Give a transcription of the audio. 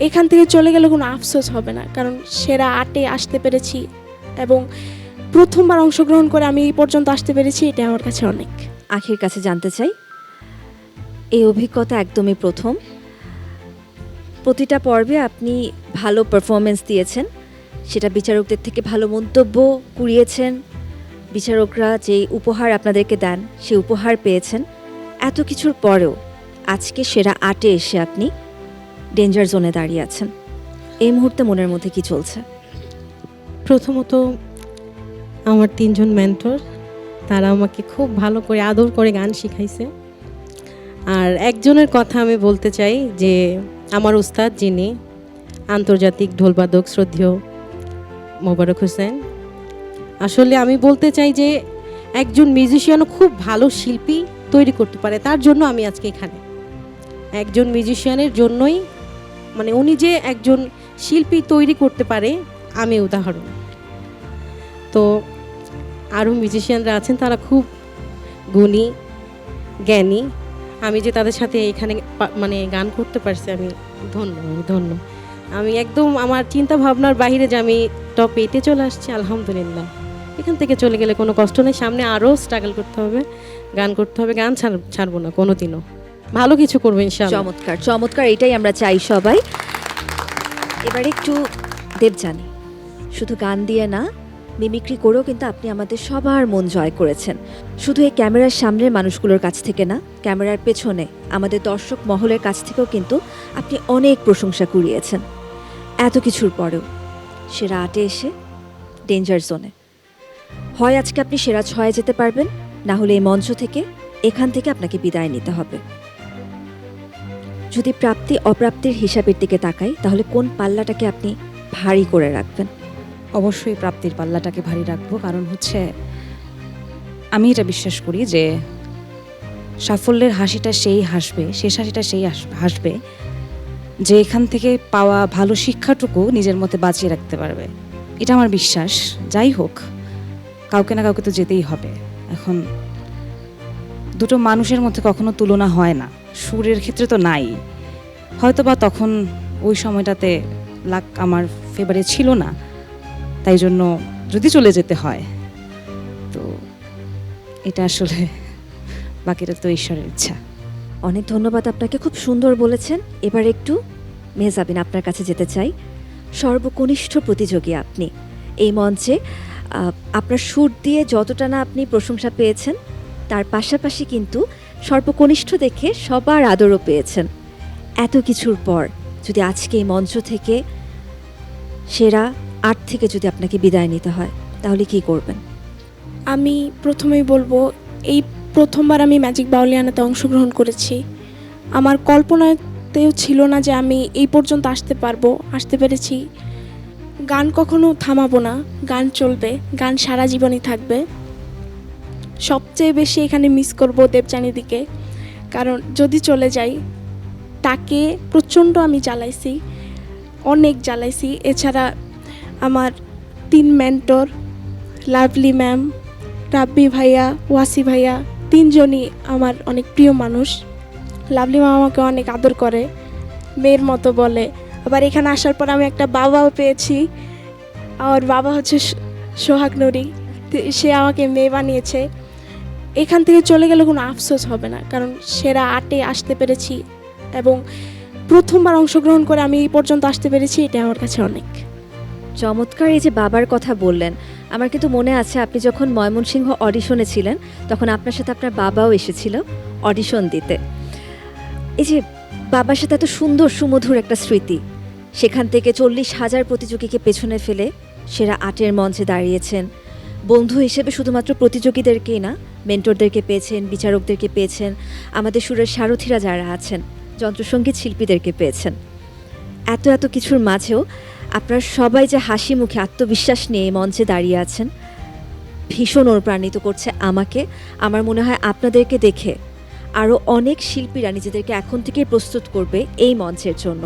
এখান থেকে চলে গেলে কোনো আফসোস হবে না, কারণ সেরা 8-এ আসতে পেরেছি এবং প্রথমবার অংশগ্রহণ করে আমি এই পর্যন্ত আসতে পেরেছি, এটা আমার কাছে অনেক। আখির কাছে জানতে চাই, এই অভিজ্ঞতা একদমই প্রথম। প্রতিটা পর্বে আপনি ভালো পারফরমেন্স দিয়েছেন, সেটা বিচারকদের থেকে ভালো মন্তব্য কুড়িয়েছেন, বিচারকরা যে উপহার আপনাদেরকে দেন সেই উপহার পেয়েছেন। এত কিছুর পরেও আজকে সেরা 8-এ এসে আপনি ডেঞ্জার জোনে দাঁড়িয়ে আছেন। এই মুহূর্তে মনের মধ্যে কি চলছে? প্রথমত আমার 3জন মেন্টর, তারা আমাকে খুব ভালো করে আদর করে গান শিখাইছে। আর একজনের কথা আমি বলতে চাই, যে আমার উস্তাদ, যিনি আন্তর্জাতিক ঢোলবাদক শ্রদ্ধেয় মোবারক হোসেন। আসলে আমি বলতে চাই যে একজন মিউজিশিয়ানও খুব ভালো শিল্পী তৈরি করতে পারে, তার জন্য আমি আজকে এখানে। একজন মিউজিশিয়ানের জন্যই, মানে উনি যে একজন শিল্পী তৈরি করতে পারে, আমি উদাহরণ। তো আরও মিউজিশিয়ানরা আছেন, তারা খুব গুণী, জ্ঞানী। আমি যে তাদের সাথে এখানে মানে গান করতে পারছি, আমি ধন্য। আমি একদম আমার চিন্তা ভাবনার বাইরে যে আমি টপ 8-এ চলে আসছি, আলহামদুলিল্লাহ। এখান থেকে চলে গেলে কোনো কষ্ট নেই, সামনে আরও স্ট্রাগল করতে হবে, গান করতে হবে, গান ছাড়বো না কোনোদিনও, ভালো কিছু করবো ইনশাআল্লাহ। চমৎকার চমৎকার, এটাই আমরা চাই সবাই। এবারে একটু দেবযানী, শুধু গান দিয়ে না, মিমিক্রি করেও কিন্তু আপনি আমাদের সবার মন জয় করেছেন। শুধু এই ক্যামেরার সামনের মানুষগুলোর কাছ থেকে না, ক্যামেরার পেছনে আমাদের দর্শক মহলের কাছ থেকেও কিন্তু আপনি অনেক প্রশংসা কুড়িয়েছেন। এত কিছুর পরেও সেরা 8-এ এসে ডেঞ্জার জোনে, হয় আজকে আপনি সেরা 6-এ যেতে পারবেন, না হলে এই মঞ্চ থেকে, এখান থেকে আপনাকে বিদায় নিতে হবে। যদি প্রাপ্তি অপ্রাপ্তির হিসাবের দিকে তাকাই, তাহলে কোন পাল্লাটাকে আপনি ভারী করে রাখবেন? অবশ্যই প্রাপ্তির পাল্লাটাকে ভারী রাখবো, কারণ হচ্ছে আমি এটা বিশ্বাস করি যে সাফল্যের হাসিটা সেই হাসবে, শেষ হাসিটা সেই হাসবে যে এখান থেকে পাওয়া ভালো শিক্ষাটুকু নিজের মধ্যে বাঁচিয়ে রাখতে পারবে। এটা আমার বিশ্বাস। যাই হোক, কাউকে না কাউকে তো যেতেই হবে। এখন দুটো মানুষের মধ্যে কখনো তুলনা হয় না, সুরের ক্ষেত্রে তো নাই। হয়তো বা তখন ওই সময়টাতে লাক আমার ফেভারে ছিল না, তাই জন্য যদি চলে যেতে হয় তো এটা আসলে বাকিটা তো ঈশ্বরের ইচ্ছা। অনেক ধন্যবাদ আপনাকে, খুব সুন্দর বলেছেন। এবার একটু মেহজাবিন, আপনার কাছে যেতে চাই। সর্বকনিষ্ঠ প্রতিযোগী আপনি এই মঞ্চে। আপনার সুর দিয়ে যতটা না আপনি প্রশংসা পেয়েছেন, তার পাশাপাশি কিন্তু সর্বকনিষ্ঠ দেখে সবার আদরও পেয়েছেন। এত কিছুর পর যদি আজকে এই মঞ্চ থেকে সেরা 8 থেকে যদি আপনাকে বিদায় নিতে হয়, তাহলে কি করবেন? আমি প্রথমেই বলবো, এই প্রথমবার আমি ম্যাজিক বাউলিয়ানাতে অংশগ্রহণ করেছি। আমার কল্পনাতেও ছিল না যে আমি এই পর্যন্ত আসতে পেরেছি। গান কখনো থামাবো না, গান চলবে, গান সারা জীবনই থাকবে। সবচেয়ে বেশি এখানে মিস করব দেবযানীদিকে, কারণ যদি চলে যাই, তাকে প্রচণ্ড আমি অনেক জ্বালাইছি। এছাড়া আমার 3 মেন্টর, লাভলি ম্যাম, রাব্বি ভাইয়া, ওয়াসি ভাইয়া, 3জনই আমার অনেক প্রিয় মানুষ। লাভলি ম্যাম আমাকে অনেক আদর করে, মেয়ের মতো বলে। আবার এখানে আসার পর আমি একটা বাবাও পেয়েছি। আমার বাবা হচ্ছে সোহাগ নুরি, সে আমাকে মেয়ে বানিয়েছে। এখান থেকে চলে গেলে কোনো আফসোস হবে না, কারণ সেরা 8-এ আসতে পেরেছি এবং প্রথমবার অংশগ্রহণ করে আমি এই পর্যন্ত আসতে পেরেছি, এটা আমার কাছে অনেক। চমৎকার। এই যে বাবার কথা বললেন, আমার কিন্তু মনে আছে আপনি যখন ময়মনসিংহ অডিশনে ছিলেন, তখন আপনার সাথে আপনার বাবাও এসেছিল অডিশন দিতে। এই যে বাবার সাথে এত সুন্দর সুমধুর একটা স্মৃতি, সেখান থেকে 40,000 প্রতিযোগীকে পেছনে ফেলে সেরা 8-এর মঞ্চে দাঁড়িয়েছেন। বন্ধু হিসেবে শুধুমাত্র প্রতিযোগীদেরকেই না, মেন্টরদেরকে পেয়েছেন, বিচারকদেরকে পেয়েছেন, আমাদের সুরের সারথীরা যারা আছেন, যন্ত্রসঙ্গীত শিল্পীদেরকে পেয়েছেন। এত কিছুর মাঝেও আপনারা সবাই যে হাসি মুখে আত্মবিশ্বাস নিয়ে মঞ্চে দাঁড়িয়ে আছেন, ভীষণ অনুপ্রাণিত করছে আমাকে। আমার মনে হয় আপনাদেরকে দেখে আরও অনেক শিল্পীরা নিজেদেরকে এখন থেকেই প্রস্তুত করবে এই মঞ্চের জন্য।